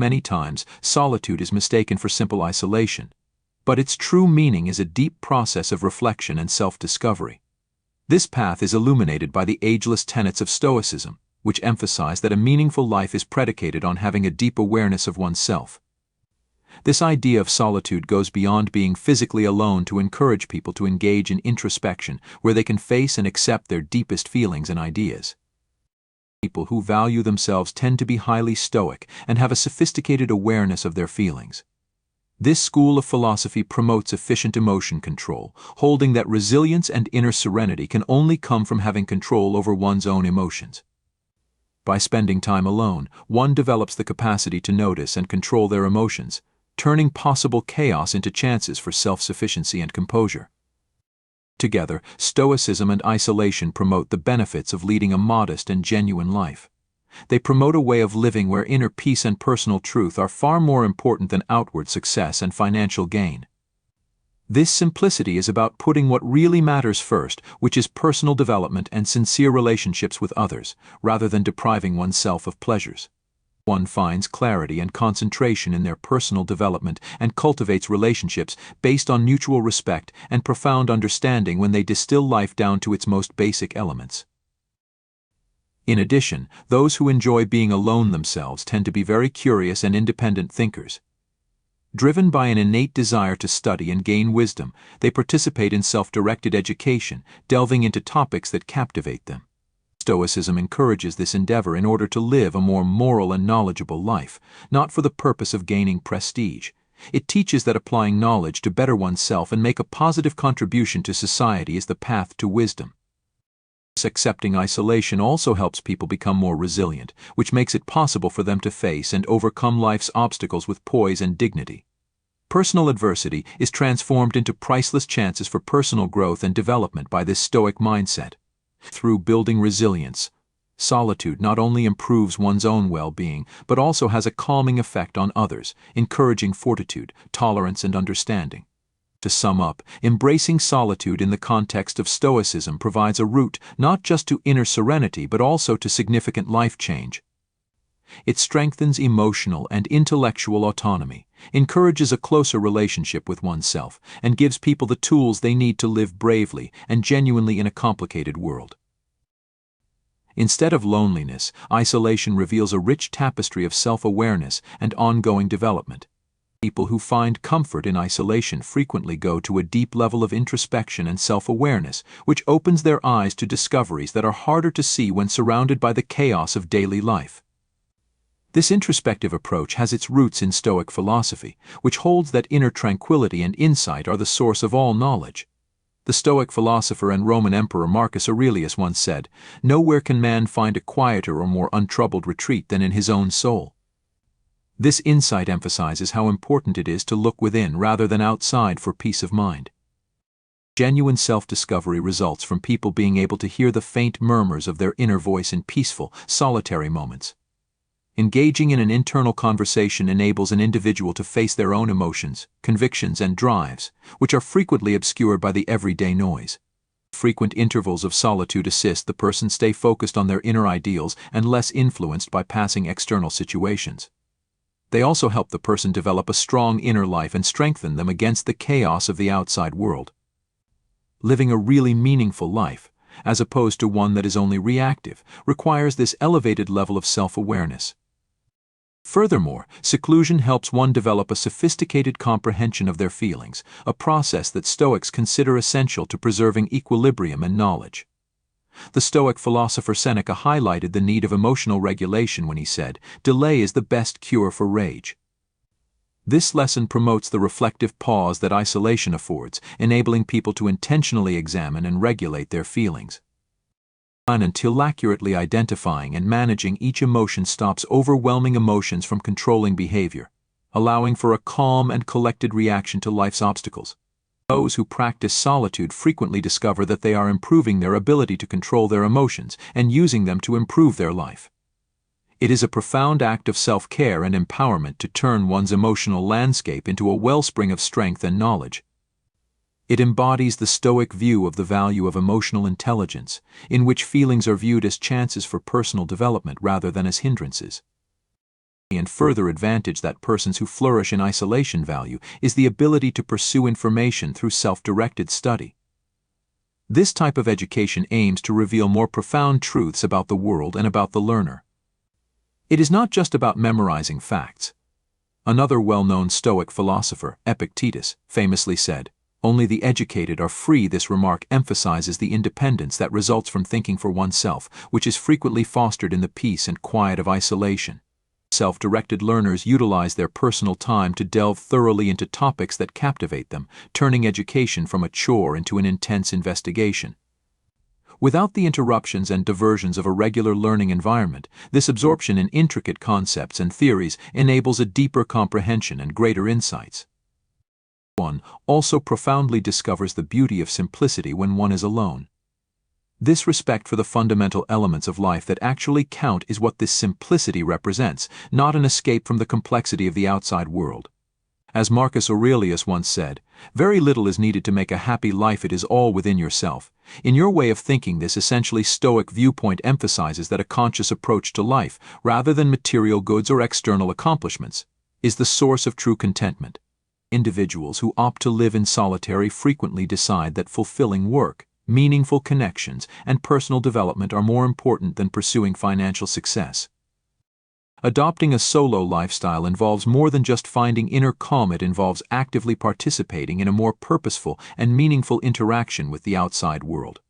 Many times, solitude is mistaken for simple isolation, but its true meaning is a deep process of reflection and self-discovery. This path is illuminated by the ageless tenets of Stoicism, which emphasize that a meaningful life is predicated on having a deep awareness of oneself. This idea of solitude goes beyond being physically alone to encourage people to engage in introspection, where they can face and accept their deepest feelings and ideas. People who value themselves tend to be highly stoic and have a sophisticated awareness of their feelings. This school of philosophy promotes efficient emotion control, holding that resilience and inner serenity can only come from having control over one's own emotions. By spending time alone, one develops the capacity to notice and control their emotions, turning possible chaos into chances for self-sufficiency and composure. Together, Stoicism and isolation promote the benefits of leading a modest and genuine life. They promote a way of living where inner peace and personal truth are far more important than outward success and financial gain. This simplicity is about putting what really matters first, which is personal development and sincere relationships with others, rather than depriving oneself of pleasures. One finds clarity and concentration in their personal development and cultivates relationships based on mutual respect and profound understanding when they distill life down to its most basic elements. In addition, those who enjoy being alone themselves tend to be very curious and independent thinkers. Driven by an innate desire to study and gain wisdom, they participate in self-directed education, delving into topics that captivate them. Stoicism encourages this endeavor in order to live a more moral and knowledgeable life, not for the purpose of gaining prestige. It teaches that applying knowledge to better oneself and make a positive contribution to society is the path to wisdom. Accepting isolation also helps people become more resilient, which makes it possible for them to face and overcome life's obstacles with poise and dignity. Personal adversity is transformed into priceless chances for personal growth and development by this Stoic mindset. Through building resilience, solitude not only improves one's own well-being, but also has a calming effect on others, encouraging fortitude, tolerance, and understanding. To sum up, embracing solitude in the context of Stoicism provides a route not just to inner serenity but also to significant life change. It strengthens emotional and intellectual autonomy, encourages a closer relationship with oneself, and gives people the tools they need to live bravely and genuinely in a complicated world. Instead of loneliness, isolation reveals a rich tapestry of self-awareness and ongoing development. People who find comfort in isolation frequently go to a deep level of introspection and self-awareness, which opens their eyes to discoveries that are harder to see when surrounded by the chaos of daily life. This introspective approach has its roots in Stoic philosophy, which holds that inner tranquility and insight are the source of all knowledge. The Stoic philosopher and Roman emperor Marcus Aurelius once said, "Nowhere can man find a quieter or more untroubled retreat than in his own soul." This insight emphasizes how important it is to look within rather than outside for peace of mind. Genuine self-discovery results from people being able to hear the faint murmurs of their inner voice in peaceful, solitary moments. Engaging in an internal conversation enables an individual to face their own emotions, convictions, and drives, which are frequently obscured by the everyday noise. Frequent intervals of solitude assist the person stay focused on their inner ideals and less influenced by passing external situations. They also help the person develop a strong inner life and strengthen them against the chaos of the outside world. Living a really meaningful life, as opposed to one that is only reactive, requires this elevated level of self-awareness. Furthermore, seclusion helps one develop a sophisticated comprehension of their feelings, a process that Stoics consider essential to preserving equilibrium and knowledge. The Stoic philosopher Seneca highlighted the need of emotional regulation when he said, "Delay is the best cure for rage." This lesson promotes the reflective pause that isolation affords, enabling people to intentionally examine and regulate their feelings. Until accurately identifying and managing each emotion stops overwhelming emotions from controlling behavior, allowing for a calm and collected reaction to life's obstacles. Those who practice solitude frequently discover that they are improving their ability to control their emotions and using them to improve their life. It is a profound act of self-care and empowerment to turn one's emotional landscape into a wellspring of strength and knowledge. It embodies the Stoic view of the value of emotional intelligence, in which feelings are viewed as chances for personal development rather than as hindrances. And further advantage that persons who flourish in isolation value is the ability to pursue information through self-directed study. This type of education aims to reveal more profound truths about the world and about the learner. It is not just about memorizing facts. Another well-known Stoic philosopher, Epictetus, famously said, "Only the educated are free." This remark emphasizes the independence that results from thinking for oneself, which is frequently fostered in the peace and quiet of isolation. Self-directed learners utilize their personal time to delve thoroughly into topics that captivate them, turning education from a chore into an intense investigation. Without the interruptions and diversions of a regular learning environment, this absorption in intricate concepts and theories enables a deeper comprehension and greater insights. One also profoundly discovers the beauty of simplicity when one is alone. This respect for the fundamental elements of life that actually count is what this simplicity represents, not an escape from the complexity of the outside world. As Marcus Aurelius once said, "Very little is needed to make a happy life, it is all within yourself." In your way of thinking, this essentially Stoic viewpoint emphasizes that a conscious approach to life, rather than material goods or external accomplishments, is the source of true contentment. Individuals who opt to live in solitary frequently decide that fulfilling work, meaningful connections, and personal development are more important than pursuing financial success. Adopting a solo lifestyle involves more than just finding inner calm. It involves actively participating in a more purposeful and meaningful interaction with the outside world.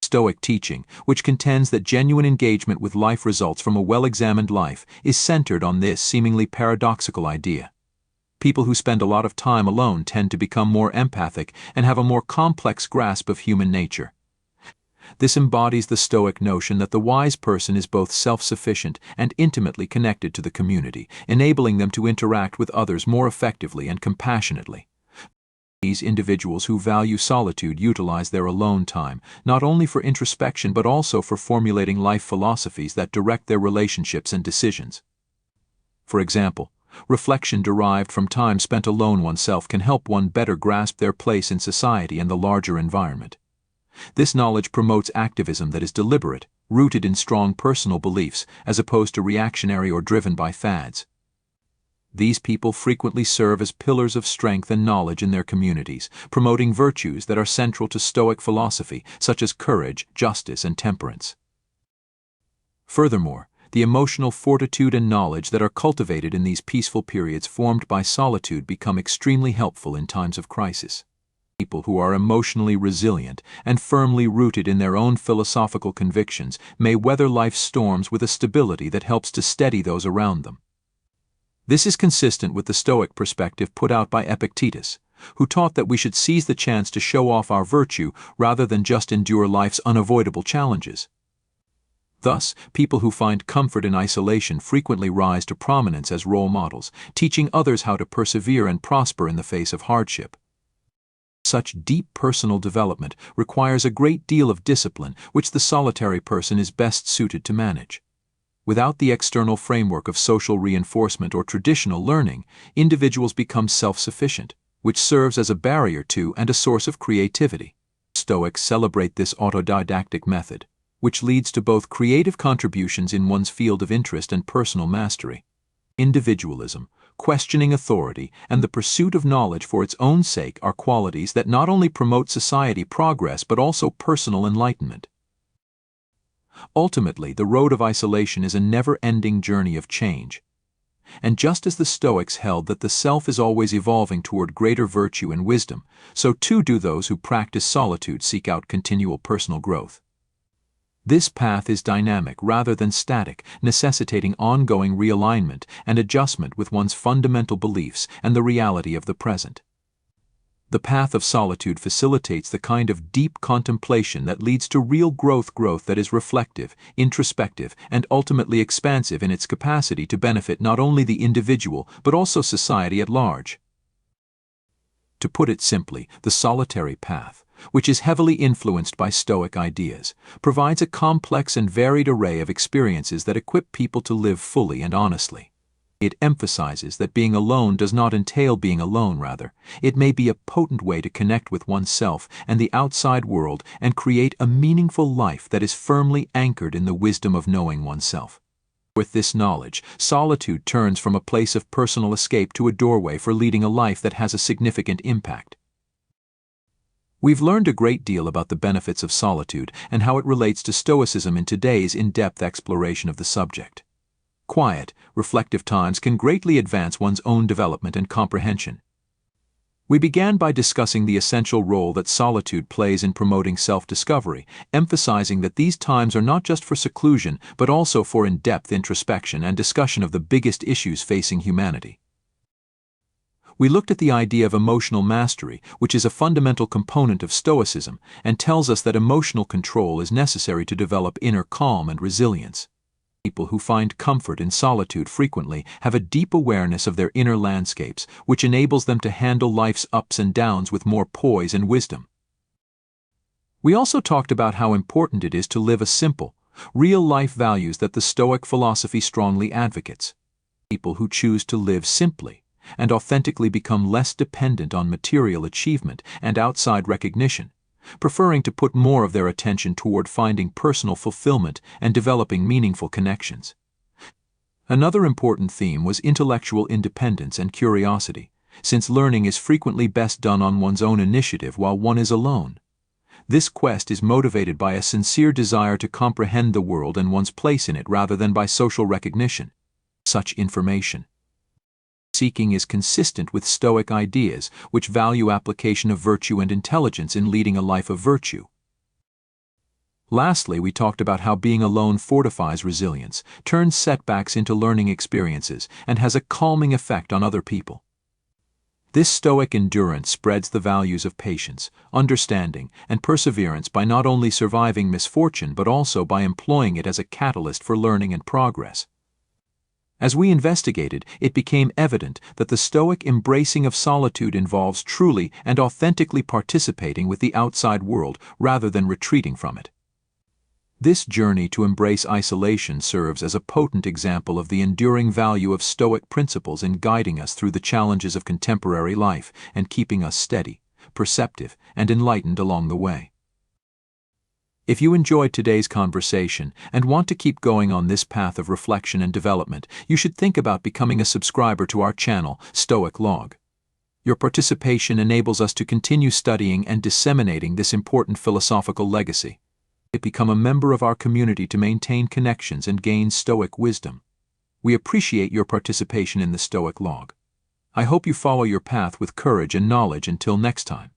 Stoic teaching, which contends that genuine engagement with life results from a well-examined life, is centered on this seemingly paradoxical idea. People who spend a lot of time alone tend to become more empathic and have a more complex grasp of human nature. This embodies the Stoic notion that the wise person is both self-sufficient and intimately connected to the community, enabling them to interact with others more effectively and compassionately. These individuals who value solitude utilize their alone time, not only for introspection but also for formulating life philosophies that direct their relationships and decisions. For example, reflection derived from time spent alone oneself can help one better grasp their place in society and the larger environment. This knowledge promotes activism that is deliberate, rooted in strong personal beliefs, as opposed to reactionary or driven by fads. These people frequently serve as pillars of strength and knowledge in their communities, promoting virtues that are central to Stoic philosophy, such as courage, justice, and temperance. Furthermore, the emotional fortitude and knowledge that are cultivated in these peaceful periods formed by solitude become extremely helpful in times of crisis. People who are emotionally resilient and firmly rooted in their own philosophical convictions may weather life's storms with a stability that helps to steady those around them. This is consistent with the Stoic perspective put out by Epictetus, who taught that we should seize the chance to show off our virtue rather than just endure life's unavoidable challenges. Thus, people who find comfort in isolation frequently rise to prominence as role models, teaching others how to persevere and prosper in the face of hardship. Such deep personal development requires a great deal of discipline, which the solitary person is best suited to manage. Without the external framework of social reinforcement or traditional learning, individuals become self-sufficient, which serves as a barrier to and a source of creativity. Stoics celebrate this autodidactic method, which leads to both creative contributions in one's field of interest and personal mastery. Individualism, questioning authority, and the pursuit of knowledge for its own sake are qualities that not only promote society progress but also personal enlightenment. Ultimately, the road of isolation is a never-ending journey of change. And just as the Stoics held that the self is always evolving toward greater virtue and wisdom, so too do those who practice solitude seek out continual personal growth. This path is dynamic rather than static, necessitating ongoing realignment and adjustment with one's fundamental beliefs and the reality of the present. The path of solitude facilitates the kind of deep contemplation that leads to real growth that is reflective, introspective, and ultimately expansive in its capacity to benefit not only the individual but also society at large. To put it simply, the solitary path, which is heavily influenced by Stoic ideas, provides a complex and varied array of experiences that equip people to live fully and honestly. It emphasizes that being alone does not entail being alone, rather, it may be a potent way to connect with oneself and the outside world and create a meaningful life that is firmly anchored in the wisdom of knowing oneself. With this knowledge, solitude turns from a place of personal escape to a doorway for leading a life that has a significant impact. We've learned a great deal about the benefits of solitude and how it relates to Stoicism in today's in-depth exploration of the subject. Quiet, reflective times can greatly advance one's own development and comprehension. We began by discussing the essential role that solitude plays in promoting self-discovery, emphasizing that these times are not just for seclusion, but also for in-depth introspection and discussion of the biggest issues facing humanity. We looked at the idea of emotional mastery, which is a fundamental component of Stoicism, and tells us that emotional control is necessary to develop inner calm and resilience. People who find comfort in solitude frequently have a deep awareness of their inner landscapes, which enables them to handle life's ups and downs with more poise and wisdom. We also talked about how important it is to live a simple, real-life values that the Stoic philosophy strongly advocates. People who choose to live simply and authentically become less dependent on material achievement and outside recognition, preferring to put more of their attention toward finding personal fulfillment and developing meaningful connections. Another important theme was intellectual independence and curiosity, since learning is frequently best done on one's own initiative while one is alone. This quest is motivated by a sincere desire to comprehend the world and one's place in it rather than by social recognition. Such information seeking is consistent with Stoic ideas, which value application of virtue and intelligence in leading a life of virtue. Lastly, we talked about how being alone fortifies resilience, turns setbacks into learning experiences, and has a calming effect on other people. This Stoic endurance spreads the values of patience, understanding, and perseverance by not only surviving misfortune but also by employing it as a catalyst for learning and progress. As we investigated, it became evident that the Stoic embracing of solitude involves truly and authentically participating with the outside world rather than retreating from it. This journey to embrace isolation serves as a potent example of the enduring value of Stoic principles in guiding us through the challenges of contemporary life and keeping us steady, perceptive, and enlightened along the way. If you enjoyed today's conversation and want to keep going on this path of reflection and development, you should think about becoming a subscriber to our channel, Stoic Log. Your participation enables us to continue studying and disseminating this important philosophical legacy. Become a member of our community to maintain connections and gain Stoic wisdom. We appreciate your participation in the Stoic Log. I hope you follow your path with courage and knowledge until next time.